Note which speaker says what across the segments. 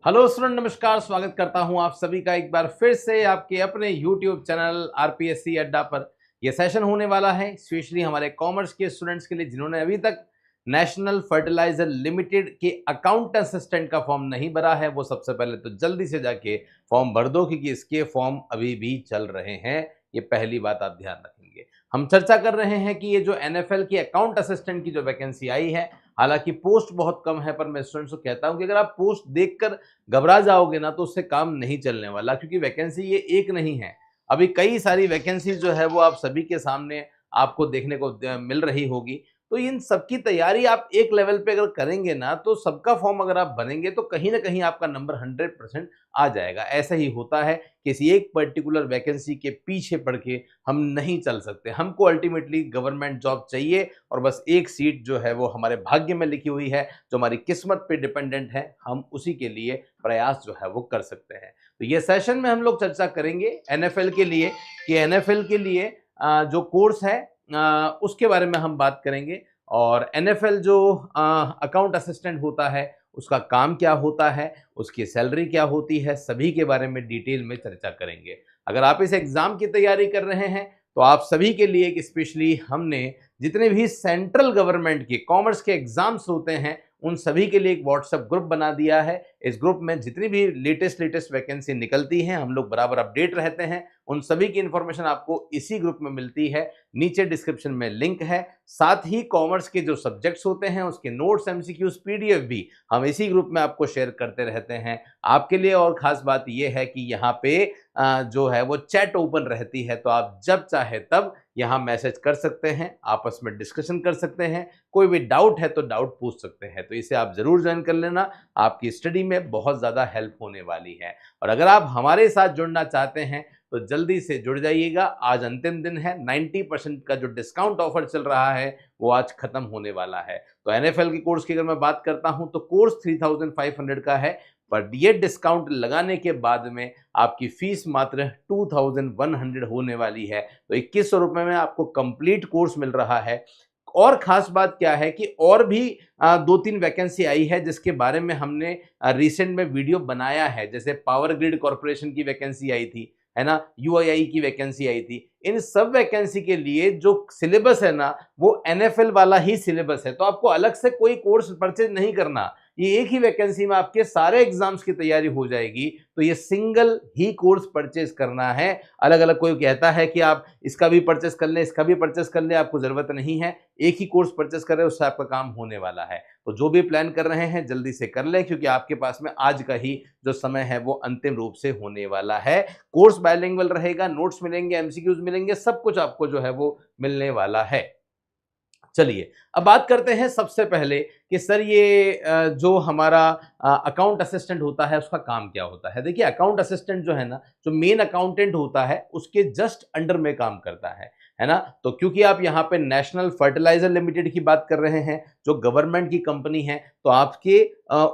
Speaker 1: Hello student, नमस्कार। स्वागत करता हूं आप सभी का एक बार फिर से आपके अपने यूट्यूब चैनल आरपीएससी अड्डा पर। यह सेशन होने वाला है स्पेशली हमारे कॉमर्स के स्टूडेंट्स के लिए जिन्होंने अभी तक नेशनल फर्टिलाइजर लिमिटेड के अकाउंट असिस्टेंट का फॉर्म नहीं भरा है। वो सबसे पहले तो जल्दी से जाके फॉर्म भर दो, क्योंकि इसके फॉर्म अभी भी चल रहे हैं। ये पहली बात आप ध्यान रखेंगे। हम चर्चा कर रहे हैं कि ये जो एनएफएल की अकाउंट असिस्टेंट की जो वैकेंसी आई है, हालांकि पोस्ट बहुत कम है, पर मैं स्टूडेंट्स को कहता हूं कि अगर आप पोस्ट देखकर घबरा जाओगे ना तो उससे काम नहीं चलने वाला, क्योंकि वैकेंसी ये एक नहीं है। अभी कई सारी वैकेंसी जो है वो आप सभी के सामने आपको देखने को मिल रही होगी। तो इन सबकी तैयारी आप एक लेवल पे अगर करेंगे ना तो सबका फॉर्म अगर आप भरेंगे तो कहीं ना कहीं आपका नंबर 100% आ जाएगा। ऐसा ही होता है, किसी एक पर्टिकुलर वैकेंसी के पीछे पड़ के हम नहीं चल सकते। हमको अल्टीमेटली गवर्नमेंट जॉब चाहिए और बस एक सीट जो है वो हमारे भाग्य में लिखी हुई है, जो हमारी किस्मत पे डिपेंडेंट है। हम उसी के लिए प्रयास जो है वो कर सकते हैं। तो ये सेशन में हम लोग चर्चा करेंगे एनएफएल के लिए कि एनएफएल के लिए जो कोर्स है उसके बारे में हम बात करेंगे। और एनएफएल जो अकाउंट असिस्टेंट होता है उसका काम क्या होता है, उसकी सैलरी क्या होती है, सभी के बारे में डिटेल में चर्चा करेंगे। अगर आप इस एग्जाम की तैयारी कर रहे हैं तो आप सभी के लिए स्पेशली हमने जितने भी सेंट्रल गवर्नमेंट के कॉमर्स के एग्जाम्स होते हैं उन सभी के लिए एक व्हाट्सएप ग्रुप बना दिया है। इस ग्रुप में जितनी भी लेटेस्ट वैकेंसी निकलती हैं हम लोग बराबर अपडेट रहते हैं। उन सभी की इंफॉर्मेशन आपको इसी ग्रुप में मिलती है। नीचे डिस्क्रिप्शन में लिंक है। साथ ही कॉमर्स के जो सब्जेक्ट्स होते हैं उसके नोट्स, एमसीक्यूज, पीडीएफ भी हम इसी ग्रुप में आपको शेयर करते रहते हैं। आपके लिए और खास बात यह है कि यहाँ पे जो है वो चैट ओपन रहती है, तो आप जब चाहे तब यहाँ मैसेज कर सकते हैं, आपस में डिस्कशन कर सकते हैं। कोई भी डाउट है तो डाउट पूछ सकते हैं। तो इसे आप जरूर ज्वाइन कर लेना, आपकी स्टडी में बहुत ज़्यादा हेल्प होने वाली है। और अगर आप हमारे साथ जुड़ना चाहते हैं तो जल्दी से जुड़ जाइएगा। आज अंतिम दिन है। 90% का जो डिस्काउंट ऑफर चल रहा है वो आज खत्म होने वाला है। तो एनएफएल के कोर्स की अगर मैं बात करता हूं तो कोर्स 3500 का है, पर ये डिस्काउंट लगाने के बाद में आपकी फीस मात्र 2100 होने वाली है। तो 2100 रुपए में आपको कंप्लीट कोर्स मिल रहा है। और खास बात क्या है कि और भी 2-3 वैकेंसी आई है जिसके बारे में हमने रिसेंट में वीडियो बनाया है। जैसे पावर ग्रिड कॉर्पोरेशन की वैकेंसी आई थी, है ना, यूआईआई की वैकेंसी आई थी। इन सब वैकेंसी के लिए जो सिलेबस है ना वो एनएफएल वाला ही सिलेबस है। तो आपको अलग से कोई कोर्स परचेज नहीं करना, ये एक ही वैकेंसी में आपके सारे एग्जाम्स की तैयारी हो जाएगी। तो ये सिंगल ही कोर्स परचेज करना है। अलग अलग कोई कहता है कि आप इसका भी परचेज कर लें, इसका भी परचेज कर लें, आपको जरूरत नहीं है। एक ही कोर्स परचेज कर रहे हैं, उससे आपका काम होने वाला है। तो जो भी प्लान कर रहे हैं जल्दी से कर लें, क्योंकि आपके पास में आज का ही जो समय है वो अंतिम रूप से होने वाला है। कोर्स बायलिंगुअल रहेगा, नोट्स मिलेंगे, एमसीक्यूज मिलेंगे, सब कुछ आपको जो है वो मिलने वाला है। चलिए अब बात करते हैं सबसे पहले कि सर ये जो हमारा अकाउंट असिस्टेंट होता है उसका काम क्या होता है। देखिए, अकाउंट असिस्टेंट जो है ना, जो मेन अकाउंटेंट होता है उसके जस्ट अंडर में काम करता है ना। तो क्योंकि आप यहाँ पे नेशनल फर्टिलाइजर लिमिटेड की बात कर रहे हैं, जो गवर्नमेंट की कंपनी है, तो आपके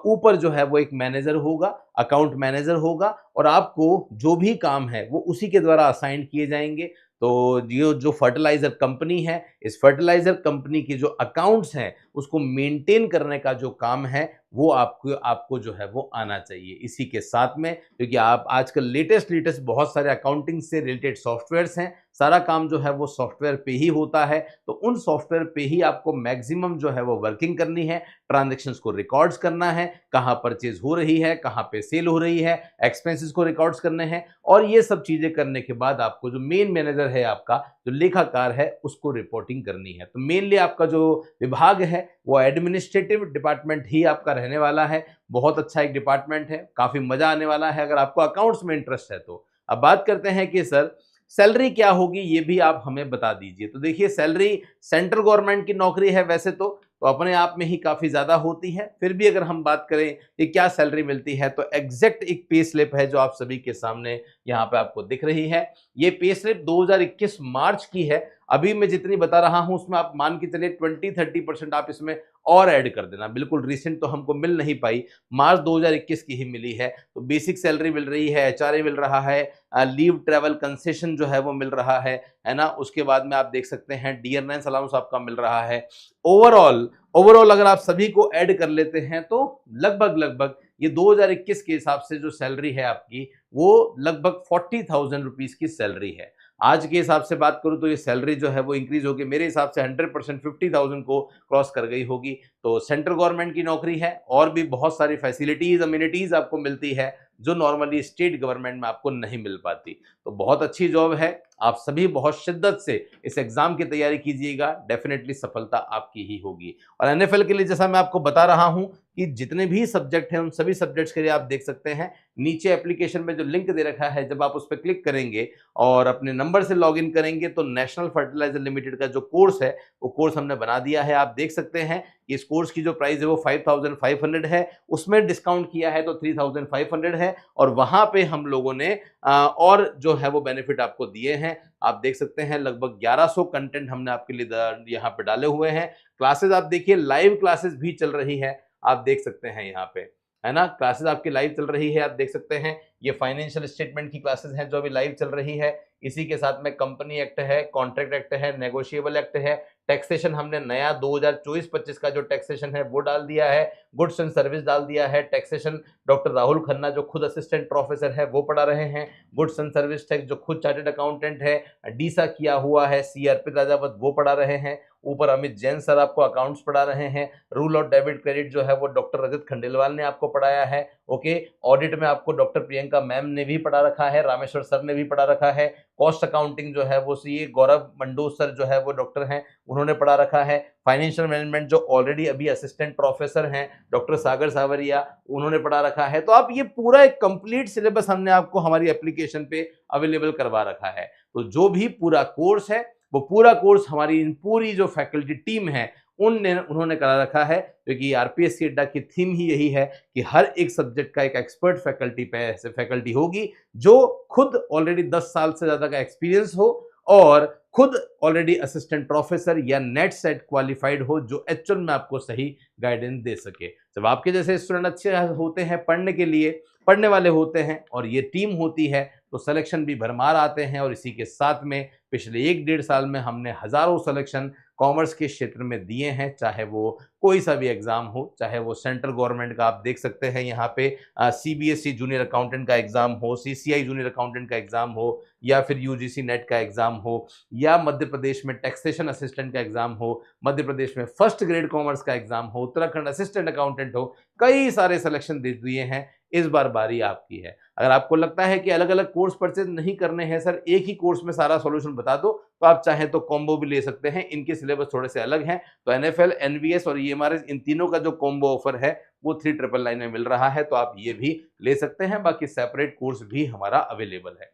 Speaker 1: ऊपर जो है वो एक मैनेजर होगा, अकाउंट मैनेजर होगा, और आपको जो भी काम है वो उसी के द्वारा असाइन किए जाएंगे। तो ये जो फर्टिलाइजर कंपनी है, इस फर्टिलाइजर कंपनी के जो अकाउंट्स हैं उसको मेंटेन करने का जो काम है वो आपको जो है वो आना चाहिए। इसी के साथ में, क्योंकि आप आजकल लेटेस्ट बहुत सारे अकाउंटिंग से रिलेटेड सॉफ्टवेयर्स हैं, सारा काम जो है वो सॉफ्टवेयर पे ही होता है। तो उन सॉफ्टवेयर पे ही आपको मैक्सिमम जो है वो वर्किंग करनी है, ट्रांजैक्शंस को रिकॉर्ड्स करना है, कहाँ परचेज हो रही है, कहाँ पे सेल हो रही है, एक्सपेंसेस को रिकॉर्ड्स करने हैं। और ये सब चीजें करने के बाद आपको जो मेन मैनेजर है, आपका जो लेखाकार है, उसको रिपोर्टिंग करनी है। तो मेनली आपका जो विभाग है वो एडमिनिस्ट्रेटिव डिपार्टमेंट ही आपका रहने वाला है। बहुत अच्छा एक डिपार्टमेंट है, काफी मजा आने वाला है अगर आपको अकाउंट्स में इंटरेस्ट है तो। अब बात करते हैं कि सर सैलरी क्या होगी, ये भी आप हमें बता दीजिए। तो देखिए, सैलरी सेंट्रल गवर्नमेंट की नौकरी है वैसे तो अपने आप में ही काफी ज्यादा होती है। फिर भी अगर हम बात करें कि क्या सैलरी मिलती है, तो एग्जैक्ट एक पे स्लिप है जो आप सभी के सामने यहाँ पे आपको दिख रही है। ये पे स्लिप 2021 मार्च की है। अभी मैं जितनी बता रहा हूं उसमें आप मान के चलिए 20-30% आप इसमें और ऐड कर देना। बिल्कुल रिसेंट तो हमको मिल नहीं पाई, मार्च 2021 की ही मिली है। तो बेसिक सैलरी मिल रही है, एचआरए मिल रहा है, लीव ट्रैवल कंसेशन जो है वो मिल रहा है ना। उसके बाद में आप देख सकते हैं डियरनेस अलाउंस आपका मिल रहा है। ओवरऑल अगर आप सभी को ऐड कर लेते हैं तो लगभग ये 2021 के हिसाब से जो सैलरी है आपकी वो लगभग 40,000 रुपीज की सैलरी है। आज के हिसाब से बात करूं तो ये सैलरी जो है वो इंक्रीज होगी मेरे हिसाब से 100% 50,000 को क्रॉस कर गई होगी। तो सेंट्रल गवर्नमेंट की नौकरी है और भी बहुत सारी फैसिलिटीज अम्यूनिटीज आपको मिलती है जो नॉर्मली स्टेट गवर्नमेंट में आपको नहीं मिल पाती। तो बहुत अच्छी जॉब है, आप सभी बहुत शिद्दत से इस एग्जाम की तैयारी कीजिएगा, डेफिनेटली सफलता आपकी ही होगी। और एनएफएल के लिए जैसा मैं आपको बता रहा हूं कि जितने भी सब्जेक्ट हैं उन सभी सब्जेक्ट्स के लिए आप देख सकते हैं नीचे एप्लीकेशन में जो लिंक दे रखा है, जब आप उस पर क्लिक करेंगे और अपने नंबर से लॉगिन करेंगे तो नेशनल फर्टिलाइजर लिमिटेड का जो कोर्स है वो कोर्स हमने बना दिया है। आप देख सकते हैं कि इस कोर्स की जो प्राइस है वो 5,500 है, उसमें डिस्काउंट किया है तो 3,500 है और वहां पे हम लोगों ने और जो है वो बेनिफिट आपको दिए हैं। आप देख सकते हैं लगभग 1100 कंटेंट हमने आपके लिए यहाँ पे डाले हुए हैं। क्लासेस आप देखिए, लाइव क्लासेस भी चल रही है, आप देख सकते हैं यहाँ पे, है ना, क्लासेस आपकी लाइव चल रही है। आप देख सकते हैं ये फाइनेंशियल स्टेटमेंट की क्लासेस हैं जो अभी लाइव चल रही है। इसी के साथ में कंपनी एक्ट है, कॉन्ट्रैक्ट एक्ट है, नेगोशिएबल एक्ट है, टैक्सेशन हमने नया 2024-25 का जो टैक्सेशन है वो डाल दिया है, गुड्स एंड सर्विस डाल दिया है, टैक्सेशन डॉक्टर राहुल खन्ना जो खुद असिस्टेंट प्रोफेसर है वो पढ़ा रहे हैं, गुड्स एंड सर्विस टैक्स जो खुद चार्टेड अकाउंटेंट है, डीसा किया हुआ है, सी अर्पित राजावत वो पढ़ा रहे हैं, ऊपर अमित जैन सर आपको अकाउंट्स पढ़ा रहे हैं, रूल ऑफ डेबिट क्रेडिट जो है वो डॉक्टर रजत खंडेलवाल ने आपको पढ़ाया है। ओके, ऑडिट में आपको डॉक्टर प्रियंका मैम ने भी पढ़ा रखा है, रामेश्वर सर ने भी पढ़ा रखा है, कॉस्ट अकाउंटिंग जो है वो सी गौरव मंडोज सर जो है वो डॉक्टर हैं उन्होंने पढ़ा रखा है, फाइनेंशियल मैनेजमेंट जो ऑलरेडी अभी असिस्टेंट प्रोफेसर हैं डॉक्टर सागर सावरिया उन्होंने पढ़ा रखा है। तो आप ये पूरा एक कंप्लीट सिलेबस हमने आपको हमारी एप्लीकेशन पे अवेलेबल करवा रखा है। तो जो भी पूरा कोर्स है वो पूरा कोर्स हमारी पूरी जो फैकल्टी टीम है उन्होंने करा रखा है, क्योंकि आरपीएससी अड्डा की थीम ही यही है कि हर एक सब्जेक्ट का एक एक्सपर्ट फैकल्टी पे ऐसे फैकल्टी होगी जो खुद ऑलरेडी 10 साल से ज्यादा का एक्सपीरियंस हो और खुद ऑलरेडी असिस्टेंट प्रोफेसर या नेट सेट क्वालिफाइड हो, जो एक्चुअल में आपको सही गाइडेंस दे सके। जब आपके जैसे स्टूडेंट अच्छे होते हैं पढ़ने के लिए, पढ़ने वाले होते हैं और ये टीम होती है तो सिलेक्शन भी भरमार आते हैं। और इसी के साथ में पिछले 1-1.5 साल में हमने हजारों सिलेक्शन कॉमर्स के क्षेत्र में दिए हैं, चाहे वो कोई सा भी एग्जाम हो, चाहे वो सेंट्रल गवर्नमेंट का आप देख सकते हैं यहाँ पे सीबीएसई जूनियर अकाउंटेंट का एग्जाम हो, सीसीआई जूनियर अकाउंटेंट का एग्जाम हो, या फिर यूजीसी नेट का एग्जाम हो, या मध्य प्रदेश में टैक्सेशन असिस्टेंट का एग्जाम हो, मध्य प्रदेश में फर्स्ट ग्रेड कॉमर्स का एग्जाम हो, उत्तराखंड असिस्टेंट अकाउंटेंट हो, कई सारे सिलेक्शन दे दिए हैं। इस बार बारी आपकी है। अगर आपको लगता है कि अलग अलग कोर्स परचेज नहीं करने हैं सर, एक ही कोर्स में सारा सॉल्यूशन बता दो, तो आप चाहें तो कॉम्बो भी ले सकते हैं, इनके सिलेबस थोड़े से अलग हैं। तो एनएफएल, एनवीएस और ईएमआरएस इन तीनों का जो कॉम्बो ऑफर है वो 3999 में मिल रहा है, तो आप ये भी ले सकते हैं। बाकी सेपरेट कोर्स भी हमारा अवेलेबल है।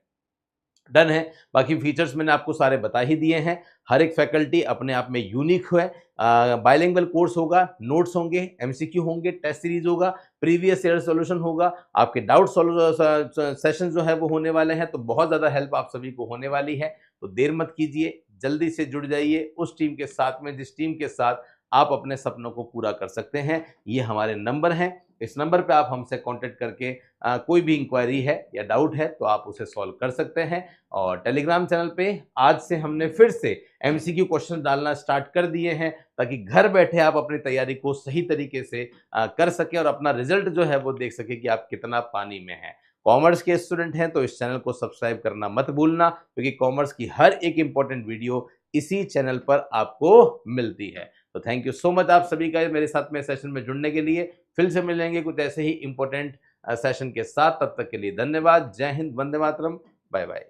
Speaker 1: डन है। बाकी फीचर्स मैंने आपको सारे बता ही दिए हैं। हर एक फैकल्टी अपने आप में यूनिक है। बाइलिंगुअल कोर्स होगा, नोट्स होंगे, एमसीक्यू होंगे, टेस्ट सीरीज होगा, प्रीवियस ईयर सॉल्यूशन होगा, आपके डाउट सेशन जो है वो होने वाले हैं। तो बहुत ज़्यादा हेल्प आप सभी को होने वाली है। तो देर मत कीजिए, जल्दी से जुड़ जाइए उस टीम के साथ में जिस टीम के साथ आप अपने सपनों को पूरा कर सकते हैं। ये हमारे नंबर हैं, इस नंबर पे आप हमसे कांटेक्ट करके कोई भी इंक्वायरी है या डाउट है तो आप उसे सॉल्व कर सकते हैं। और टेलीग्राम चैनल पे आज से हमने फिर से एमसीक्यू क्वेश्चन डालना स्टार्ट कर दिए हैं, ताकि घर बैठे आप अपनी तैयारी को सही तरीके से कर सके और अपना रिजल्ट जो है वो देख सके कि आप कितना पानी में हैं। कॉमर्स के स्टूडेंट हैं तो इस चैनल को सब्सक्राइब करना मत भूलना, क्योंकि कॉमर्स की हर एक इंपॉर्टेंट वीडियो इसी चैनल पर आपको मिलती है। तो थैंक यू सो मच आप सभी का मेरे साथ में सेशन में जुड़ने के लिए। फिर से मिलेंगे कुछ ऐसे ही इंपॉर्टेंट सेशन के साथ, तब तक के लिए धन्यवाद। जय हिंद, वंदे मातरम, बाय बाय।